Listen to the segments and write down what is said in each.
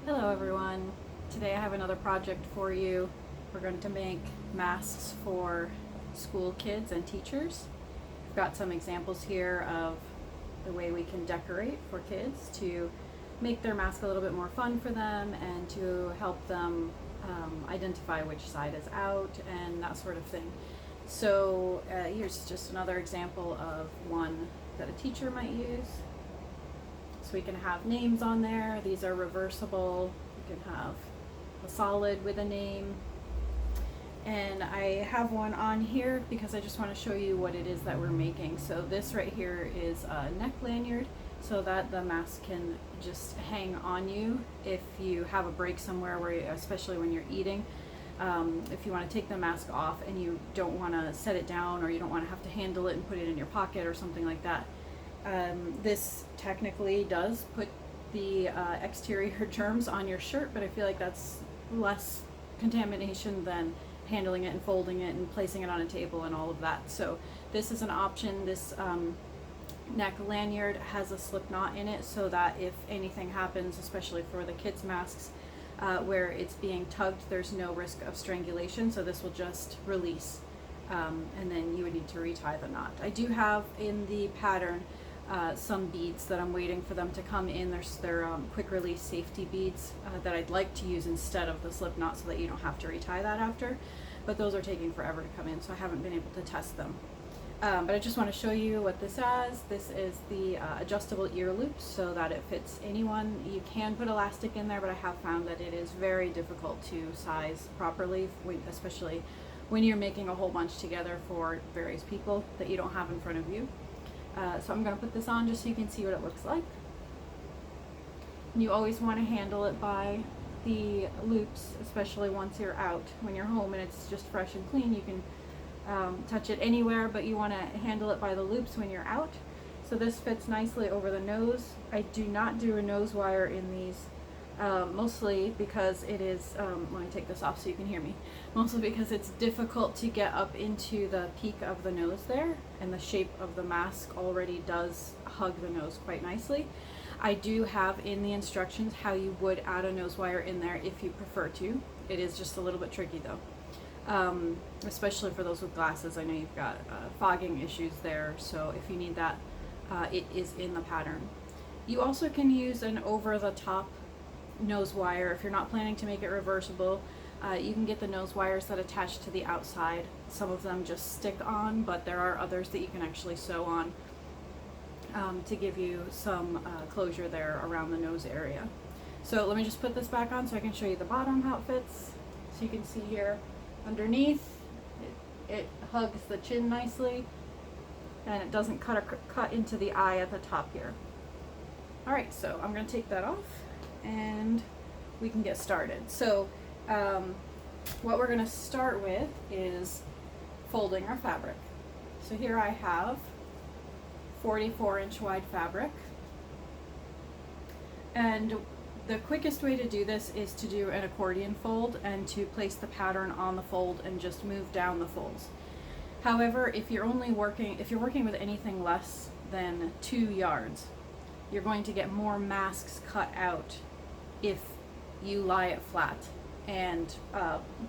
Hello everyone. Today I have another project for you. We're going to make masks for school kids and teachers. I've got some examples here of the way we can decorate for kids to make their mask a little bit more fun for them and to help them identify which side is out and that sort of thing. So here's just another example of one that a teacher might use. So we can have names on there. These are reversible. You can have a solid with a name. And I have one on here because I just want to show you what it is that we're making. So this right here is a neck lanyard so that the mask can just hang on you if you have a break somewhere, where especially when you're eating. If you want to take the mask off and you don't want to set it down, or you don't want to have to handle it and put it in your pocket or something like that. This technically does put the exterior germs on your shirt, but I feel like that's less contamination than handling it and folding it and placing it on a table and all of that. So this is an option. This neck lanyard has a slip knot in it so that if anything happens, especially for the kids' masks, where it's being tugged, there's no risk of strangulation, so this will just release. And then you would need to retie the knot. I do have in the pattern some beads that I'm waiting for them to come in. They're quick release safety beads that I'd like to use instead of the slip knot so that you don't have to retie that after. But those are taking forever to come in, so I haven't been able to test them. But I just want to show you what this is. This is the adjustable ear loops so that it fits anyone. You can put elastic in there, but I have found that it is very difficult to size properly, especially when you're making a whole bunch together for various people that you don't have in front of you. So I'm going to put this on just so you can see what it looks like. And you always want to handle it by the loops, especially once you're out. When you're home and it's just fresh and clean, you can touch it anywhere, but you want to handle it by the loops when you're out. So this fits nicely over the nose. I do not do a nose wire in these, mostly because it is, let me take this off so you can hear me, mostly because it's difficult to get up into the peak of the nose there, and the shape of the mask already does hug the nose quite nicely. I do have in the instructions how you would add a nose wire in there if you prefer to. It is just a little bit tricky though, especially for those with glasses. I know you've got fogging issues there, so if you need that, it is in the pattern. You also can use an over-the-top nose wire if you're not planning to make it reversible. You can get the nose wires that attach to the outside. Some of them just stick on, but there are others that you can actually sew on to give you some closure there around the nose area. So let me just put this back on so I can show you the bottom, how it fits. So you can see here underneath it hugs the chin nicely, and it doesn't cut into the eye at the top here. Alright, so I'm going to take that off and we can get started. So what we're going to start with is folding our fabric. So here I have 44-inch wide fabric, and the quickest way to do this is to do an accordion fold and to place the pattern on the fold and just move down the folds. However, if you're working with anything less than 2 yards, you're going to get more masks cut out if you lie it flat and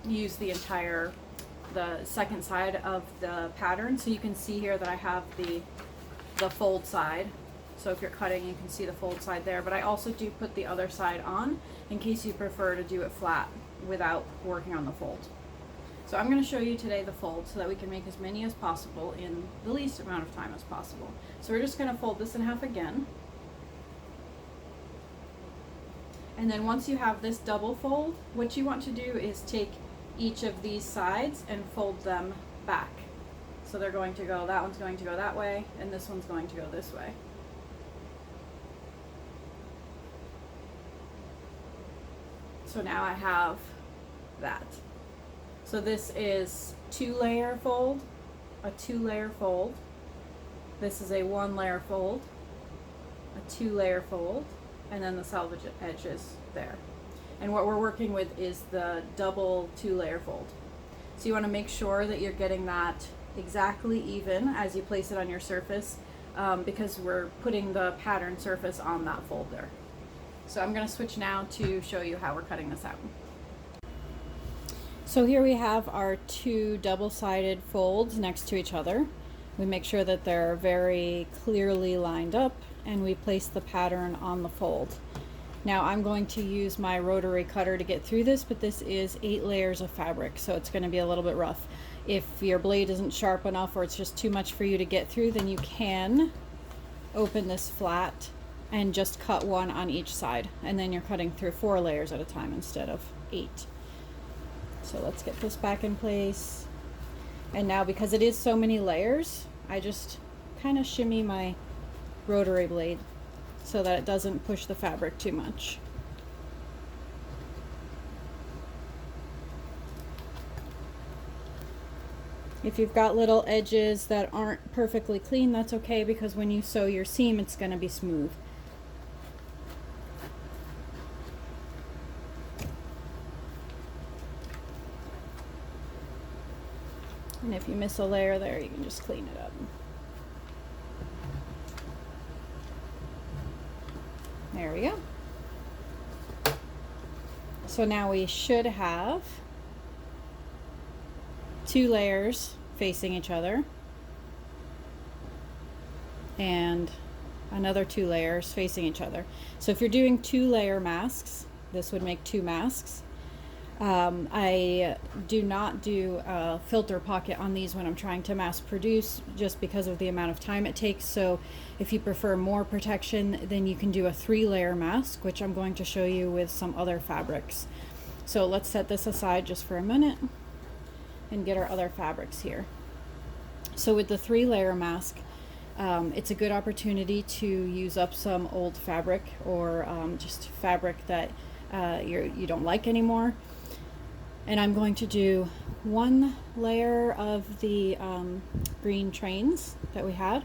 use the second side of the pattern. So you can see here that I have the fold side. So if you're cutting, you can see the fold side there, but I also do put the other side on in case you prefer to do it flat without working on the fold. So I'm going to show you today the fold so that we can make as many as possible in the least amount of time as possible. So we're just going to fold this in half again. And then once you have this double fold, what you want to do is take each of these sides and fold them back. So they're going to go, that one's going to go that way, and this one's going to go this way. So now I have that. So this is 2-layer fold, a 2-layer fold. This is a 1-layer fold, a 2-layer fold, and then the salvage edges there. And what we're working with is the double 2-layer fold. So you want to make sure that you're getting that exactly even as you place it on your surface, because we're putting the pattern surface on that fold there. So I'm going to switch now to show you how we're cutting this out. So here we have our two double-sided folds next to each other. We make sure that they're very clearly lined up, and we place the pattern on the fold. Now I'm going to use my rotary cutter to get through this, but this is 8 layers of fabric, so it's going to be a little bit rough. If your blade isn't sharp enough or it's just too much for you to get through, then you can open this flat and just cut one on each side, and then you're cutting through 4 layers at a time instead of 8. So let's get this back in place. And now, because it is so many layers, I just kind of shimmy my rotary blade so that it doesn't push the fabric too much. If you've got little edges that aren't perfectly clean, that's okay, because when you sew your seam, it's going to be smooth. And if you miss a layer there, you can just clean it up. There we go. So now we should have 2 layers facing each other and another 2 layers facing each other. So if you're doing 2-layer masks, this would make 2 masks. I do not do a filter pocket on these when I'm trying to mass produce, just because of the amount of time it takes. So if you prefer more protection, then you can do a 3-layer mask, which I'm going to show you with some other fabrics. So let's set this aside just for a minute and get our other fabrics here. So with the 3-layer mask, it's a good opportunity to use up some old fabric, or just fabric that you don't like anymore. And I'm going to do 1 layer of the green trains that we had.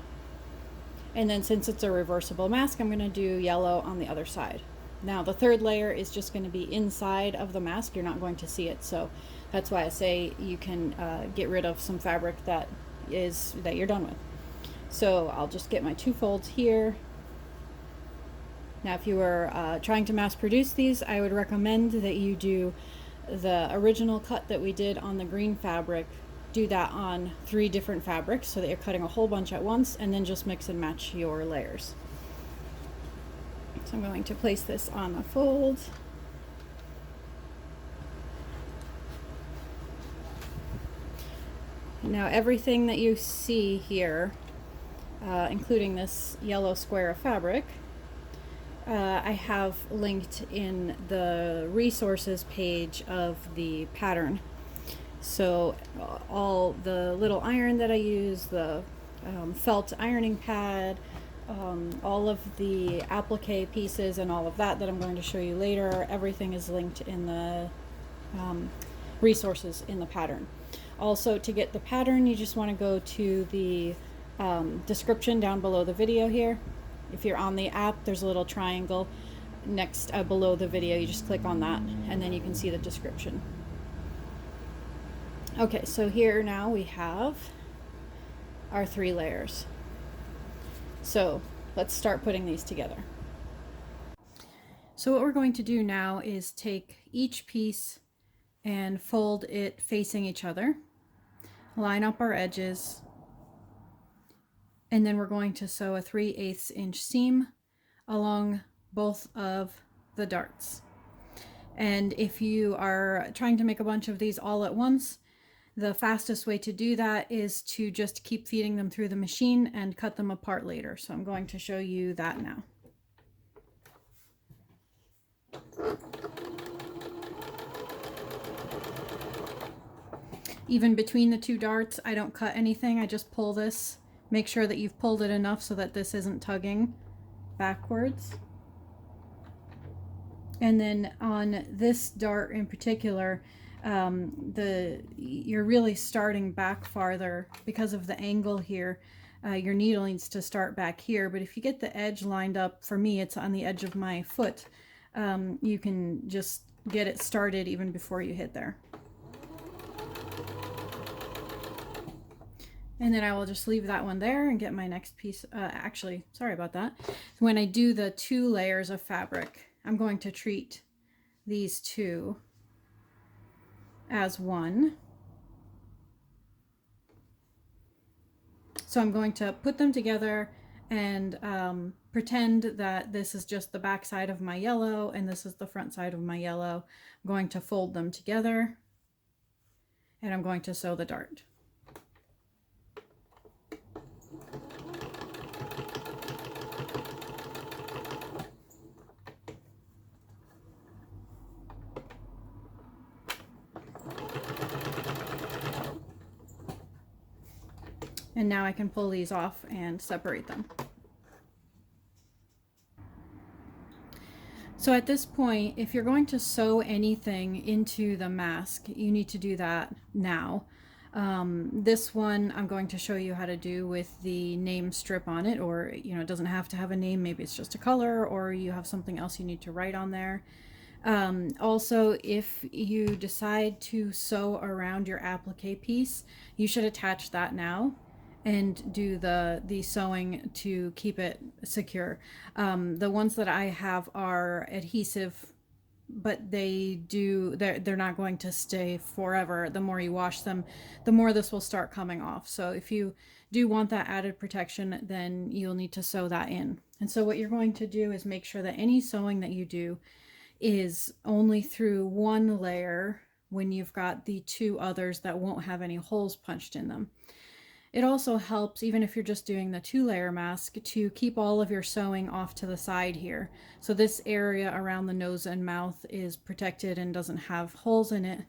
And then, since it's a reversible mask, I'm going to do yellow on the other side. Now the 3rd layer is just going to be inside of the mask. You're not going to see it. So that's why I say you can get rid of some fabric that you're done with. So I'll just get my 2 folds here. Now if you were trying to mass produce these, I would recommend that you do the original cut that we did on the green fabric, do that on 3 different fabrics so that you're cutting a whole bunch at once, and then just mix and match your layers. So I'm going to place this on the fold. Now everything that you see here, including this yellow square of fabric, I have linked in the resources page of the pattern. So all the little iron that I use, the felt ironing pad, all of the applique pieces and all of that I'm going to show you later, everything is linked in the resources in the pattern. Also, to get the pattern, you just want to go to the description down below the video here. If you're on the app, there's a little triangle next below the video. You just click on that, and then you can see the description. Okay, so here now we have our 3 layers. So let's start putting these together. So what we're going to do now is take each piece and fold it facing each other, line up our edges, and then we're going to sew a 3/8 inch seam along both of the darts. And if you are trying to make a bunch of these all at once, the fastest way to do that is to just keep feeding them through the machine and cut them apart later. So I'm going to show you that now. Even between the 2 darts, I don't cut anything. I just pull this. Make sure that you've pulled it enough so that this isn't tugging backwards. And then on this dart in particular, you're really starting back farther because of the angle here. Your needle needs to start back here, but if you get the edge lined up, for me it's on the edge of my foot, you can just get it started even before you hit there. And then I will just leave that one there and get my next piece. Actually, sorry about that. When I do the 2 layers of fabric, I'm going to treat these two as one. So I'm going to put them together and pretend that this is just the back side of my yellow and this is the front side of my yellow. I'm going to fold them together and I'm going to sew the dart. And now I can pull these off and separate them. So at this point, if you're going to sew anything into the mask, you need to do that now. This one I'm going to show you how to do with the name strip on it, or it doesn't have to have a name, maybe it's just a color, or you have something else you need to write on there. Also, if you decide to sew around your applique piece, you should attach that now and do the sewing to keep it secure. The ones that I have are adhesive, but they're not going to stay forever. The more you wash them, the more this will start coming off. So if you do want that added protection, then you'll need to sew that in. And so what you're going to do is make sure that any sewing that you do is only through one layer when you've got the two others that won't have any holes punched in them. It also helps, even if you're just doing the 2-layer mask, to keep all of your sewing off to the side here. So this area around the nose and mouth is protected and doesn't have holes in it.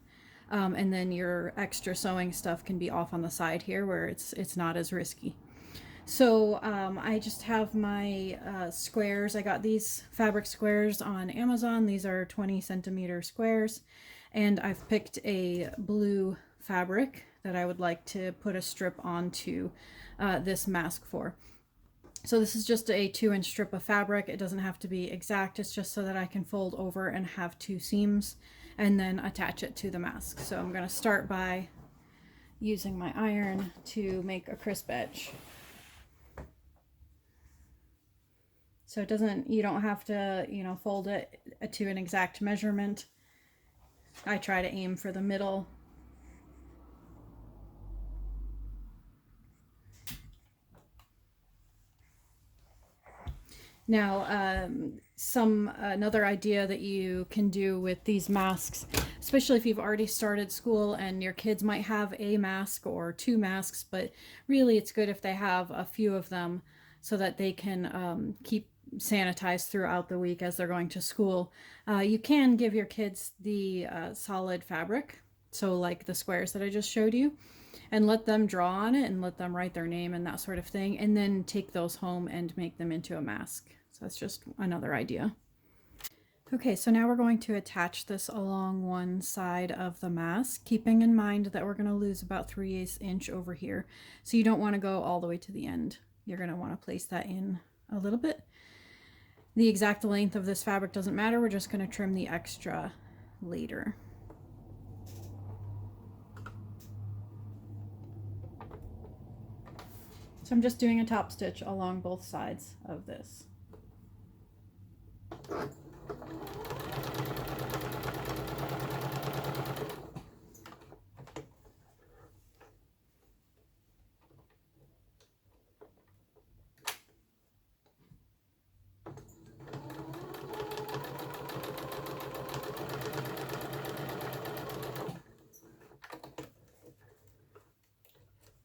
And then your extra sewing stuff can be off on the side here where it's not as risky. So I just have my squares. I got these fabric squares on Amazon. These are 20-centimeter squares. And I've picked a blue fabric that I would like to put a strip onto this mask for. So this is just a 2-inch strip of fabric. It doesn't have to be exact. It's just so that I can fold over and have 2 seams and then attach it to the mask. So I'm going to start by using my iron to make a crisp edge. So you don't have to, fold it to an exact measurement. I try to aim for the middle. Now, another idea that you can do with these masks, especially if you've already started school and your kids might have a mask or 2 masks, but really it's good if they have a few of them so that they can keep sanitized throughout the week as they're going to school. You can give your kids the solid fabric, so like the squares that I just showed you, and let them draw on it and let them write their name and that sort of thing, and then take those home and make them into a mask. So that's just another idea. Okay, so now we're going to attach this along one side of the mask, keeping in mind that we're going to lose about 3/8 inch over here. So you don't want to go all the way to the end. You're going to want to place that in a little bit. The exact length of this fabric doesn't matter. We're just going to trim the extra later. So I'm just doing a top stitch along both sides of this.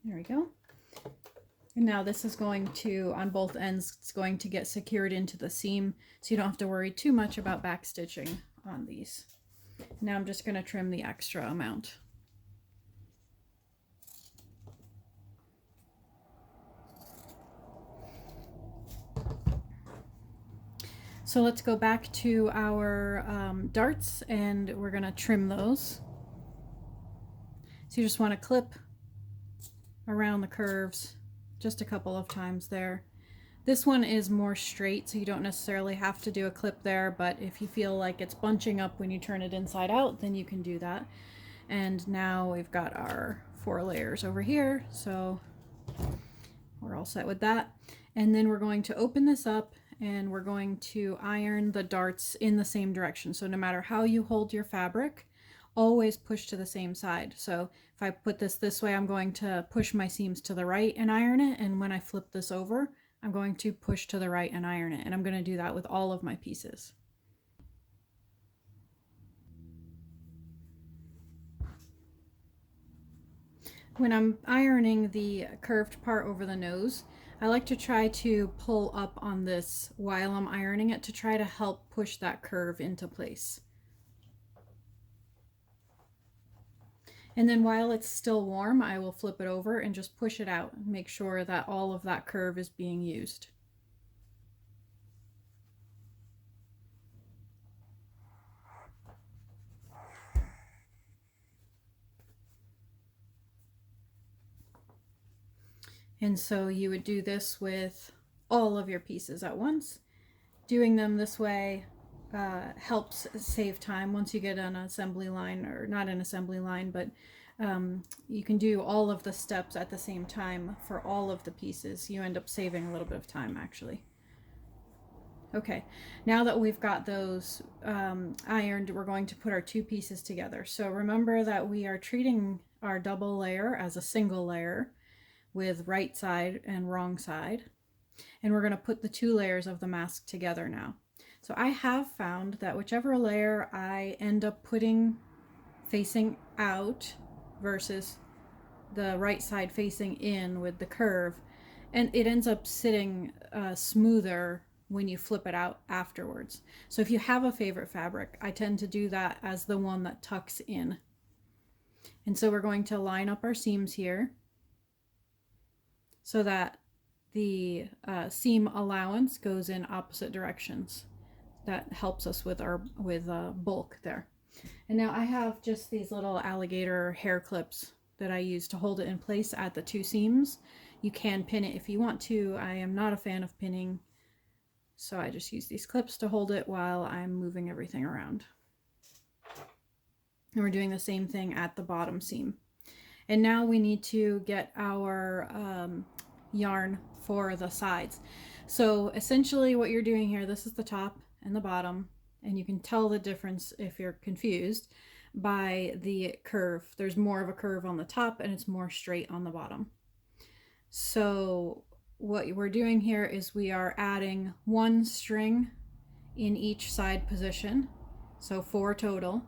There we go. And now this is going to, on both ends, it's going to get secured into the seam, so you don't have to worry too much about back stitching on these. Now I'm just going to trim the extra amount. So let's go back to our darts, and we're going to trim those. So you just want to clip around the curves just a couple of times there. This one is more straight, so you don't necessarily have to do a clip there, but if you feel like it's bunching up when you turn it inside out, then you can do that. And now we've got our 4 layers over here, so we're all set with that. And then we're going to open this up and we're going to iron the darts in the same direction. So no matter how you hold your fabric, always push to the same side. So if I put this way, I'm going to push my seams to the right and iron it. And when I flip this over, I'm going to push to the right and iron it. And I'm going to do that with all of my pieces. When I'm ironing the curved part over the nose, I like to try to pull up on this while I'm ironing it to try to help push that curve into place. And then while it's still warm, I will flip it over and just push it out and make sure that all of that curve is being used. And so you would do this with all of your pieces at once. Doing them this way helps save time once you get an assembly line, or not an assembly line, but you can do all of the steps at the same time for all of the pieces. You end up saving a little bit of time actually. Okay, now that we've got those ironed, we're going to put our two pieces together. So remember that we are treating our double layer as a single layer with right side and wrong side. And we're going to put the two layers of the mask together now. So I have found that whichever layer I end up putting facing out versus the right side facing in with the curve, and it ends up sitting smoother when you flip it out afterwards. So if you have a favorite fabric, I tend to do that as the one that tucks in. And so we're going to line up our seams here so that the seam allowance goes in opposite directions. That helps us with our bulk there. And now I have just these little alligator hair clips that I use to hold it in place at the two seams. You can pin it if you want to. I am not a fan of pinning, so I just use these clips to hold it while I'm moving everything around. And we're doing the same thing at the bottom seam. And now we need to get our yarn for the sides. So essentially what you're doing here, this is the top and the bottom, and you can tell the difference if you're confused by the curve. There's more of a curve on the top and it's more straight on the bottom. So what we're doing here is we are adding one string in each side position, so 4 total.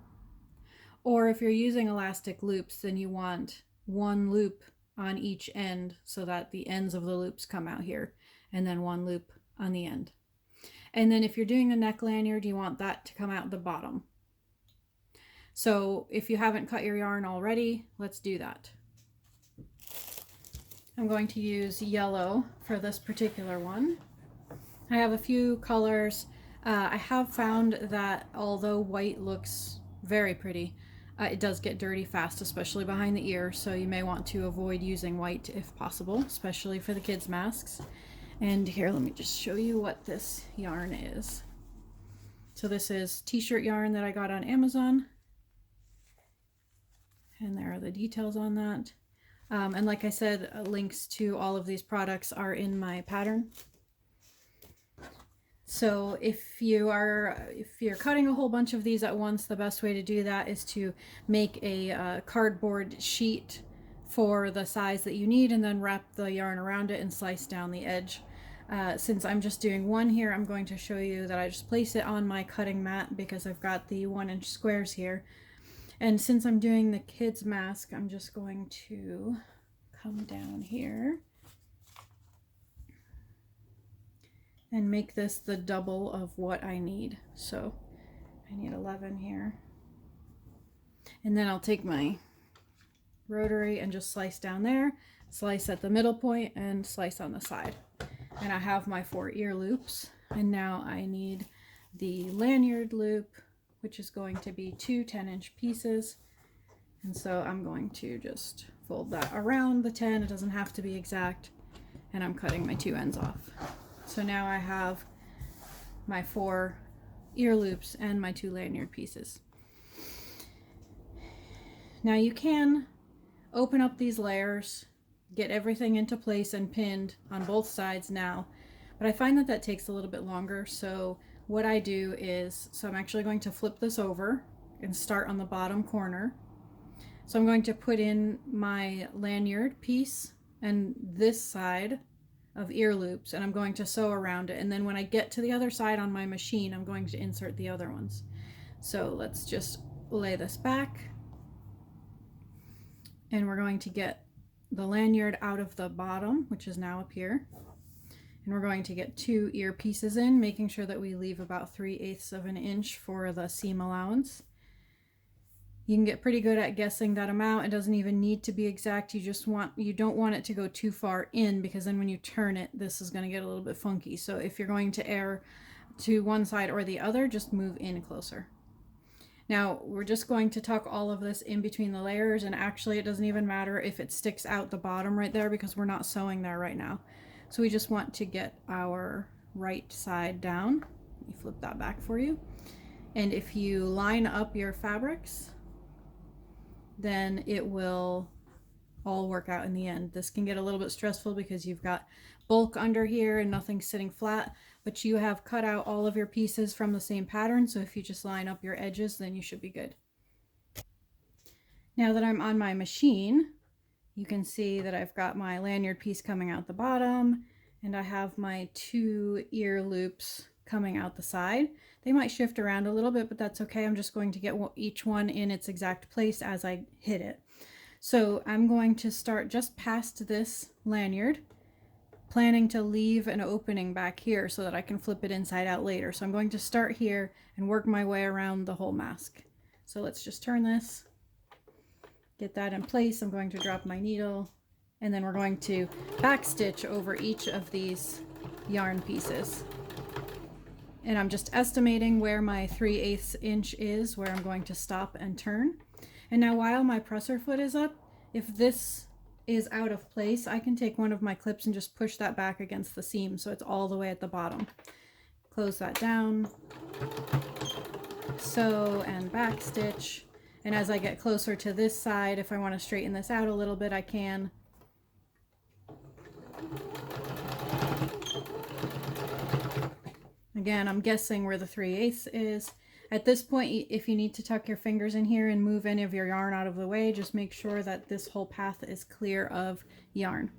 Or if you're using elastic loops, then you want one loop on each end so that the ends of the loops come out here, and then one loop on the end. And then if you're doing a neck lanyard, you want that to come out the bottom. So if you haven't cut your yarn already, let's do that. I'm going to use yellow for this particular one. I have a few colors. I have found that although white looks very pretty, it does get dirty fast, especially behind the ear, so you may want to avoid using white if possible, especially for the kids' masks. And here, let me just show you what this yarn is. So this is t-shirt yarn that I got on Amazon, and there are the details on that. And like I said, links to all of these products are in my pattern. So if you're cutting a whole bunch of these at once, the best way to do that is to make a cardboard sheet for the size that you need, and then wrap the yarn around it and slice down the edge. Since I'm just doing one here, I'm going to show you that I just place it on my cutting mat because I've got the 1-inch squares here. And since I'm doing the kids mask, I'm just going to come down here and make this the double of what I need. So I need 11 here. And then I'll take my rotary and just slice down there, slice at the middle point, and slice on the side. And I have my 4 ear loops. And now I need the lanyard loop, which is going to be 2 10-inch pieces. And so I'm going to just fold that around the 10. It doesn't have to be exact. And I'm cutting my 2 ends off. So now I have my 4 ear loops and my 2 lanyard pieces. Now you can open up these layers, get everything into place and pinned on both sides now, but I find that that takes a little bit longer. So what I do is, so I'm actually going to flip this over and start on the bottom corner. So I'm going to put in my lanyard piece and this side of ear loops, and I'm going to sew around it. And then when I get to the other side on my machine, I'm going to insert the other ones. So let's just lay this back, and we're going to get the lanyard out of the bottom, which is now up here. And we're going to get 2 ear pieces in, making sure that we leave about 3/8 of an inch for the seam allowance. You can get pretty good at guessing that amount. It doesn't even need to be exact. You don't want it to go too far in, because then when you turn it, this is going to get a little bit funky. So if you're going to err to one side or the other, just move in closer. Now we're just going to tuck all of this in between the layers, and actually it doesn't even matter if it sticks out the bottom right there, because we're not sewing there right now. So we just want to get our right side down. Let me flip that back for you. And if you line up your fabrics, then it will all work out in the end. This can get a little bit stressful because you've got bulk under here and nothing sitting flat, but you have cut out all of your pieces from the same pattern. So if you just line up your edges, then you should be good. Now that I'm on my machine, you can see that I've got my lanyard piece coming out the bottom, and I have my 2 ear loops coming out the side. They might shift around a little bit, but that's okay. I'm just going to get each one in its exact place as I hit it. So I'm going to start just past this lanyard, planning to leave an opening back here so that I can flip it inside out later. So I'm going to start here and work my way around the whole mask. So let's just turn this, get that in place. I'm going to drop my needle, and then we're going to backstitch over each of these yarn pieces. And I'm just estimating where my 3/8 inch is, where I'm going to stop and turn. And now while my presser foot is up, if this is out of place, I can take one of my clips and just push that back against the seam so it's all the way at the bottom. Close that down, sew and backstitch. And as I get closer to this side, if I want to straighten this out a little bit, I can. Again, I'm guessing where the 3/8 is. At this point, if you need to tuck your fingers in here and move any of your yarn out of the way, just make sure that this whole path is clear of yarn.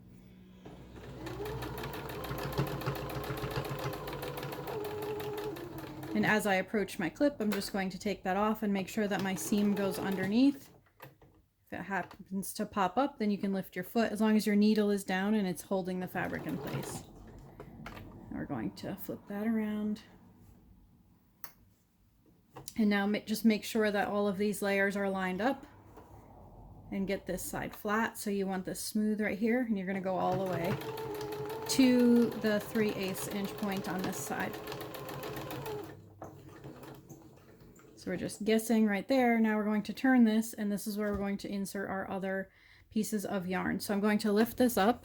And as I approach my clip, I'm just going to take that off and make sure that my seam goes underneath. If it happens to pop up, then you can lift your foot as long as your needle is down and it's holding the fabric in place. We're going to flip that around. And now just make sure that all of these layers are lined up and get this side flat. So you want this smooth right here, and you're going to go all the way to the 3/8 inch point on this side. So we're just guessing right there. Now we're going to turn this, and this is where we're going to insert our other pieces of yarn. So I'm going to lift this up,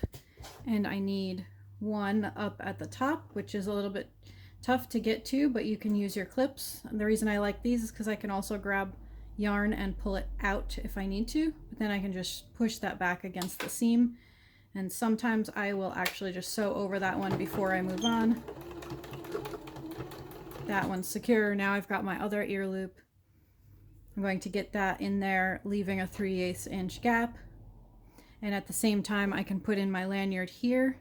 and I need one up at the top, which is a little bit tough to get to, but you can use your clips. And the reason I like these is because I can also grab yarn and pull it out if I need to, but then I can just push that back against the seam. And sometimes I will actually just sew over that one before I move on. That one's secure. Now I've got my other ear loop. I'm going to get that in there, leaving a 3/8 inch gap. And at the same time, I can put in my lanyard here.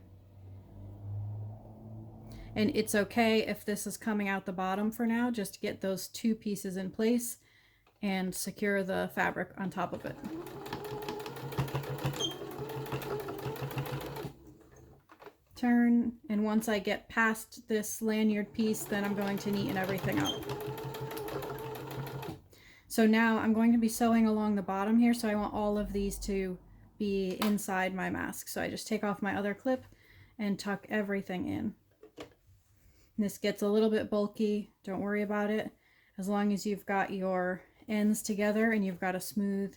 And it's okay if this is coming out the bottom for now, just to get those 2 pieces in place and secure the fabric on top of it. Turn, and once I get past this lanyard piece, then I'm going to neaten everything up. So now I'm going to be sewing along the bottom here, so I want all of these to be inside my mask. So I just take off my other clip and tuck everything in. This gets a little bit bulky, don't worry about it. As long as you've got your ends together and you've got a smooth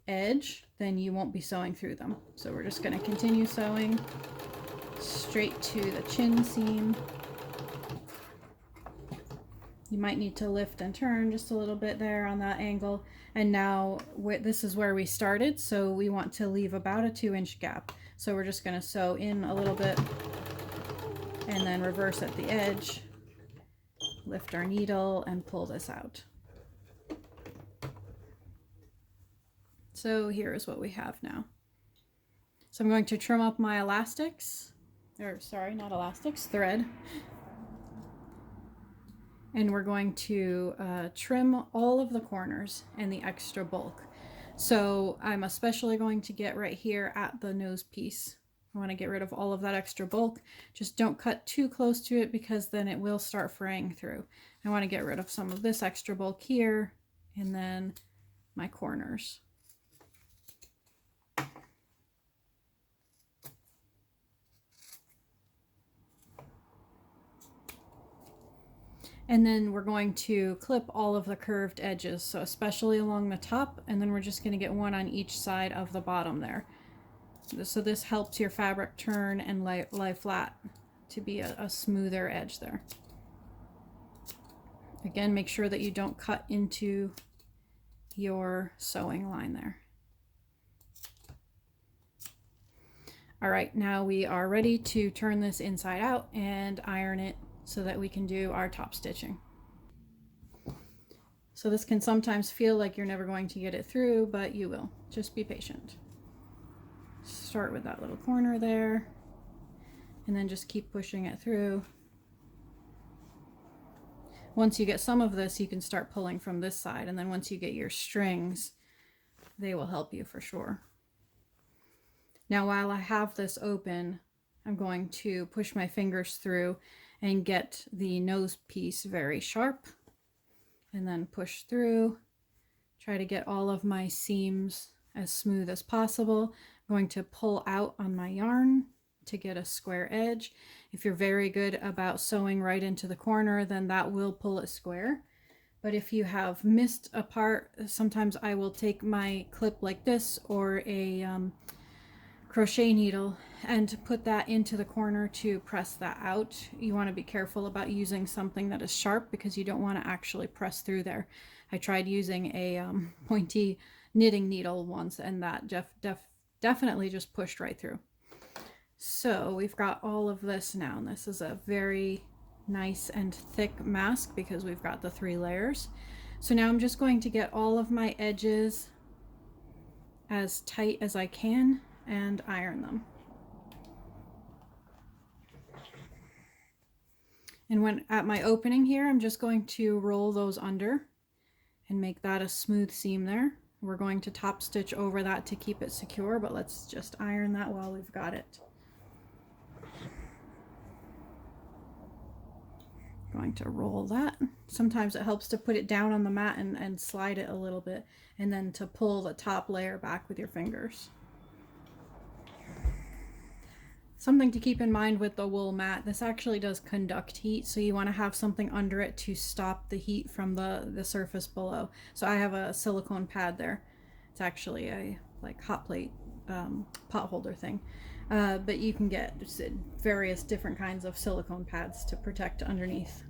edge, then you won't be sewing through them. So we're just going to continue sewing straight to the chin seam. You might need to lift and turn just a little bit there on that angle. And now this is where we started, so we want to leave about a 2 inch gap. So we're just going to sew in a little bit and then reverse at the edge, lift our needle and pull this out. So here is what we have now. So I'm going to trim up my elastics, or sorry, not elastics, thread. And we're going to trim all of the corners and the extra bulk. So I'm especially going to get right here at the nose piece. I want to get rid of all of that extra bulk. Just don't cut too close to it because then it will start fraying through. I want to get rid of some of this extra bulk here and then my corners. And then we're going to clip all of the curved edges, so especially along the top, and then we're just going to get one on each side of the bottom there. So this helps your fabric turn and lie flat to be a smoother edge there. Again, make sure that you don't cut into your sewing line there. All right, now we are ready to turn this inside out and iron it so that we can do our top stitching. So this can sometimes feel like you're never going to get it through, but you will. Just be patient. Start with that little corner there, and then just keep pushing it through. Once you get some of this, you can start pulling from this side, and then once you get your strings, they will help you for sure. Now, while I have this open, I'm going to push my fingers through and get the nose piece very sharp, and then push through. Try to get all of my seams as smooth as possible. I'm going to pull out on my yarn to get a square edge. If you're very good about sewing right into the corner, then that will pull it square. But if you have missed a part, sometimes I will take my clip like this or a crochet needle and put that into the corner to press that out. You want to be careful about using something that is sharp because you don't want to actually press through there. I tried using a pointy knitting needle once, and that definitely just pushed right through. So we've got all of this now, and this is a very nice and thick mask because we've got the 3 layers. So now I'm just going to get all of my edges as tight as I can and iron them. And when at my opening here, I'm just going to roll those under and make that a smooth seam there. We're going to top stitch over that to keep it secure, but let's just iron that while we've got it. Going to roll that. Sometimes it helps to put it down on the mat and slide it a little bit, and then to pull the top layer back with your fingers. Something to keep in mind with the wool mat, this actually does conduct heat, so you want to have something under it to stop the heat from the surface below. So I have a silicone pad there. It's actually a like hot plate pot holder thing. But you can get various different kinds of silicone pads to protect underneath.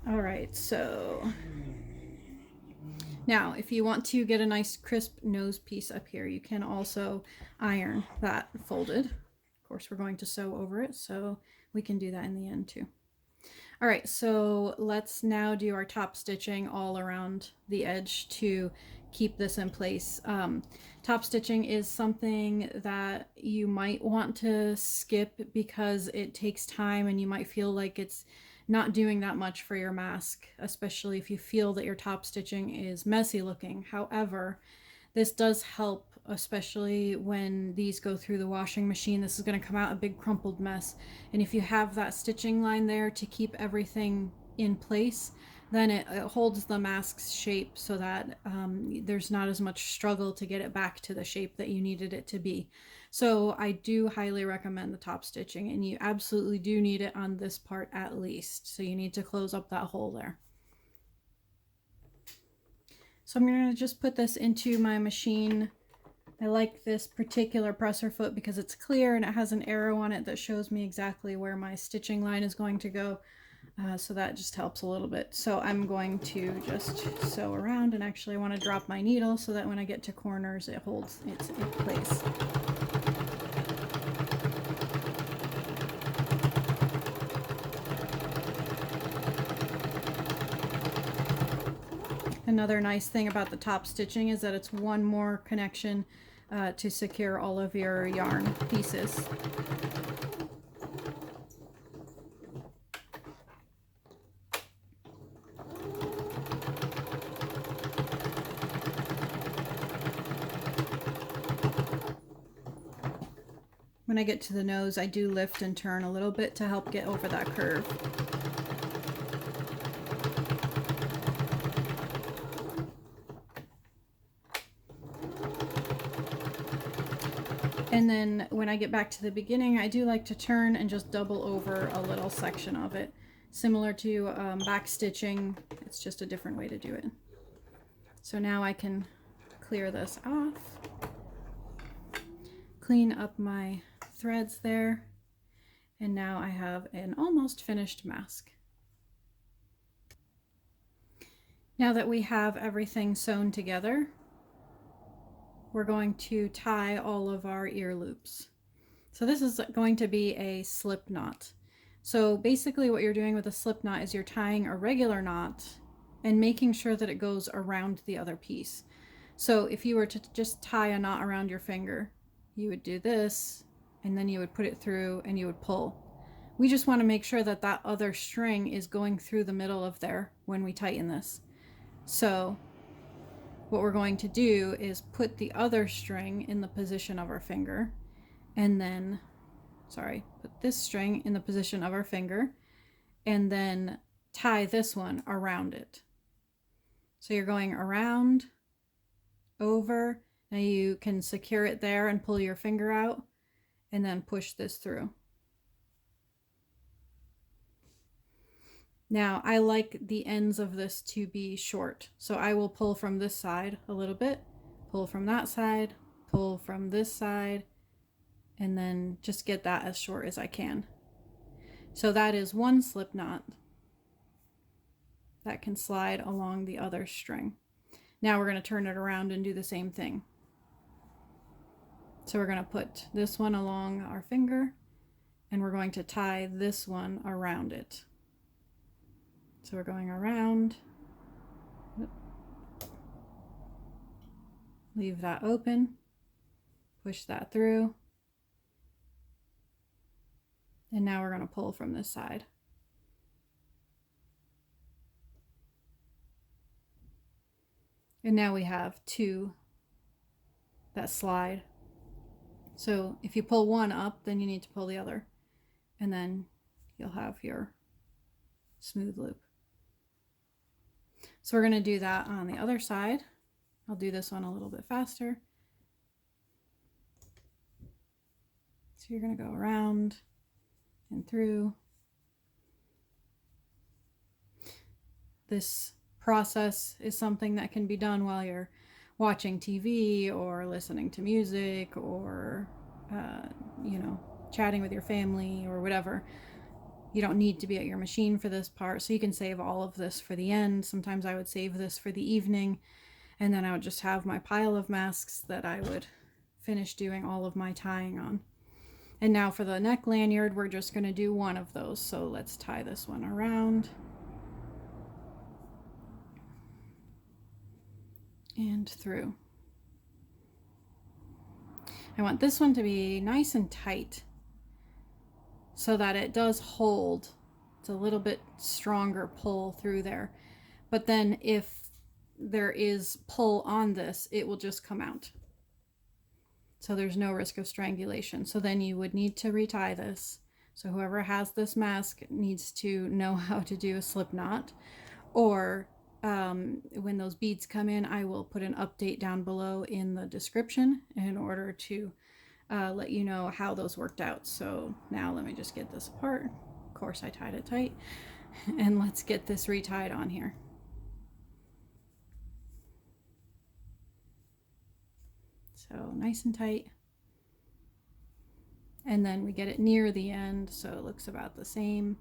All right, so now if you want to get a nice crisp nose piece up here, you can also iron that folded. Of course, we're going to sew over it, so we can do that in the end too. All right, so let's now do our top stitching all around the edge to keep this in place. Top stitching is something that you might want to skip because it takes time and you might feel like it's not doing that much for your mask, especially if you feel that your top stitching is messy looking. However, this does help, especially when these go through the washing machine. This is going to come out a big crumpled mess, and if you have that stitching line there to keep everything in place, then it holds the mask's shape so that there's not as much struggle to get it back to the shape that you needed it to be. So I do highly recommend the top stitching, and you absolutely do need it on this part at least. So you need to close up that hole there. So I'm going to just put this into my machine. I like this particular presser foot because it's clear and it has an arrow on it that shows me exactly where my stitching line is going to go. So that just helps a little bit. So I'm going to just sew around, and actually I want to drop my needle so that when I get to corners it holds it in place. Another nice thing about the top stitching is that it's one more connection to secure all of your yarn pieces. When I get to the nose, I do lift and turn a little bit to help get over that curve. And then when I get back to the beginning, I do like to turn and just double over a little section of it. Similar to back stitching, it's just a different way to do it. So now I can clear this off, clean up my threads there, and now I have an almost finished mask. Now that we have everything sewn together, we're going to tie all of our ear loops. So this is going to be a slip knot. So basically what you're doing with a slip knot is you're tying a regular knot and making sure that it goes around the other piece. So if you were to just tie a knot around your finger, you would do this, and then you would put it through and you would pull. We just want to make sure that that other string is going through the middle of there when we tighten this. So what we're going to do is put the other string in the position of our finger, and then, put this string in the position of our finger, and then tie this one around it. So you're going around, over, now you can secure it there and pull your finger out, and then push this through. Now I like the ends of this to be short, so I will pull from this side a little bit, pull from that side, pull from this side, and then just get that as short as I can. So that is one slip knot that can slide along the other string. Now we're going to turn it around and do the same thing. So we're going to put this one along our finger, and we're going to tie this one around it. So we're going around, leave that open, push that through, and now we're going to pull from this side. And now we have two that slide. So if you pull one up, then you need to pull the other, and then you'll have your smooth loop. So we're going to do that on the other side. I'll do this one a little bit faster. So you're going to go around and through. This process is something that can be done while you're watching TV or listening to music or, chatting with your family or whatever. You don't need to be at your machine for this part, so you can save all of this for the end. Sometimes I would save this for the evening, and then I would just have my pile of masks that I would finish doing all of my tying on. And now for the neck lanyard, we're just going to do one of those. So let's tie this one around. And through. I want this one to be nice and tight so that it does hold. It's a little bit stronger pull through there. But then if there is pull on this, it will just come out. So there's no risk of strangulation. So then you would need to retie this. So whoever has this mask needs to know how to do a slip knot. Or when those beads come in, I will put an update down below in the description in order to let you know how those worked out. So now let me just get this apart. Of course I tied it tight. And let's get this retied on here. So nice and tight. And then we get it near the end so it looks about the same.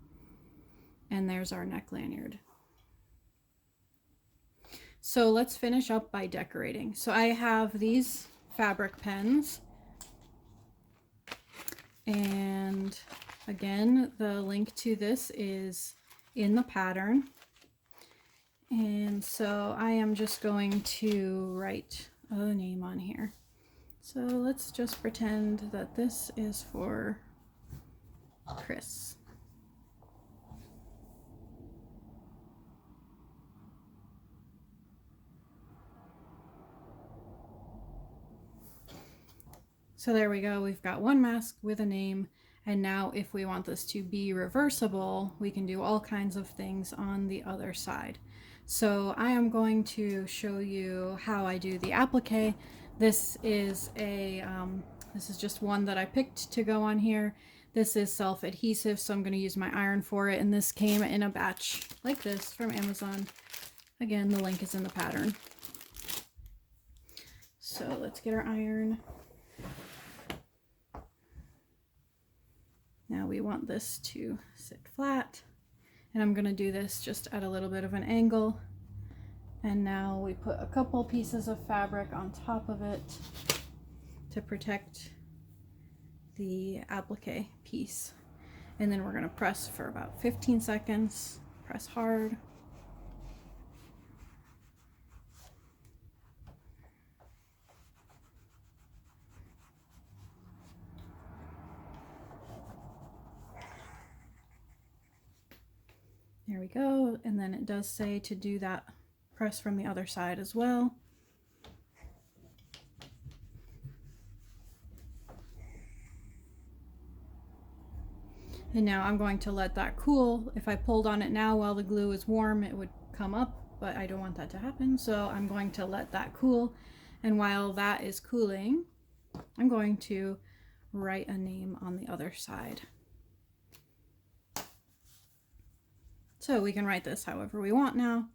And there's our neck lanyard. So let's finish up by decorating. So I have these fabric pens. And again, the link to this is in the pattern. And so I am just going to write a name on here. So let's just pretend that this is for Chris. So there we go, we've got one mask with a name, and now if we want this to be reversible, we can do all kinds of things on the other side. So I am going to show you how I do the applique. This is just one that I picked to go on here. This is self-adhesive, so I'm going to use my iron for it, and this came in a batch like this from Amazon. Again, the link is in the pattern. So let's get our iron. Now we want this to sit flat, and I'm going to do this just at a little bit of an angle. And now we put a couple pieces of fabric on top of it to protect the applique piece. And then we're going to press for about 15 seconds, press hard. There we go, and then it does say to do that press from the other side as well. And now I'm going to let that cool. If I pulled on it now while the glue is warm, it would come up, but I don't want that to happen, so I'm going to let that cool. And while that is cooling, I'm going to write a name on the other side. So we can write this however we want now.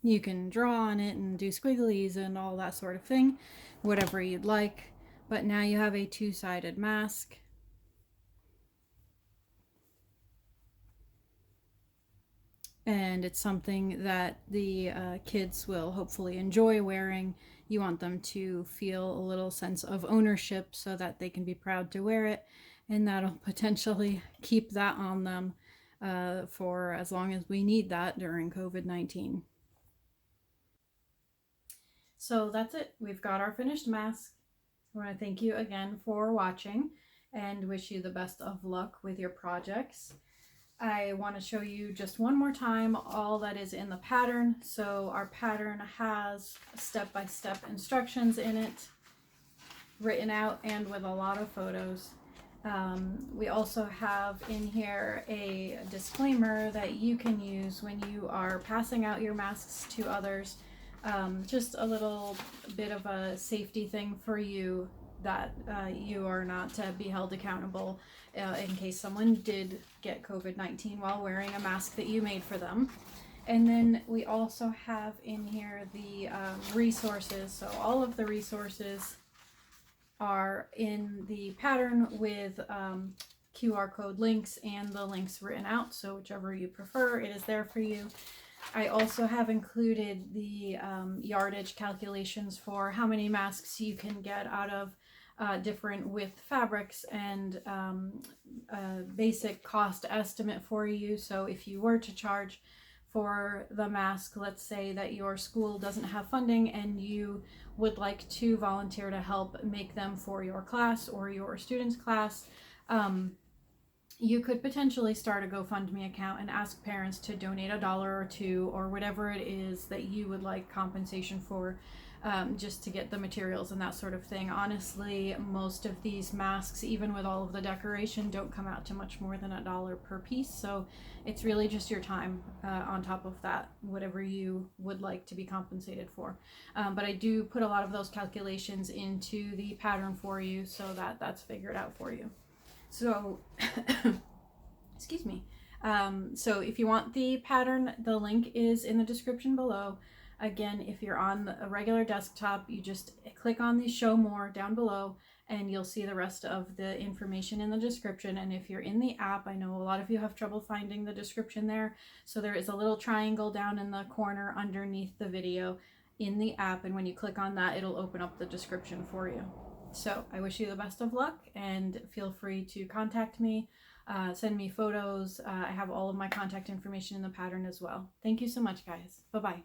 You can draw on it and do squigglies and all that sort of thing, whatever you'd like. But now you have a two-sided mask. And it's something that the kids will hopefully enjoy wearing. You want them to feel a little sense of ownership so that they can be proud to wear it, and that'll potentially keep that on them for as long as we need that during COVID-19. So that's it. We've got our finished mask. I want to thank you again for watching and wish you the best of luck with your projects. I want to show you just one more time all that is in the pattern. So our pattern has step-by-step instructions in it, written out and with a lot of photos. We also have in here a disclaimer that you can use when you are passing out your masks to others. Just a little bit of a safety thing for you, that you are not to be held accountable in case someone did get COVID-19 while wearing a mask that you made for them. And then we also have in here the resources. So all of the resources are in the pattern with QR code links and the links written out. So whichever you prefer, it is there for you. I also have included the yardage calculations for how many masks you can get out of different width fabrics, and a basic cost estimate for you. So if you were to charge for the mask, let's say that your school doesn't have funding and you would like to volunteer to help make them for your class or your students' class, you could potentially start a GoFundMe account and ask parents to donate $1 or $2 or whatever it is that you would like compensation for, just to get the materials and that sort of thing. Honestly, most of these masks, even with all of the decoration, don't come out to much more than $1 per piece. So it's really just your time on top of that, whatever you would like to be compensated for. But I do put a lot of those calculations into the pattern for you so that that's figured out for you. So, excuse me. So if you want the pattern, the link is in the description below. Again, if you're on a regular desktop, you just click on the show more down below and you'll see the rest of the information in the description. And if you're in the app, I know a lot of you have trouble finding the description there. So there is a little triangle down in the corner underneath the video in the app. And when you click on that, it'll open up the description for you. So I wish you the best of luck, and feel free to contact me, send me photos. I have all of my contact information in the pattern as well. Thank you so much, guys. Bye-bye.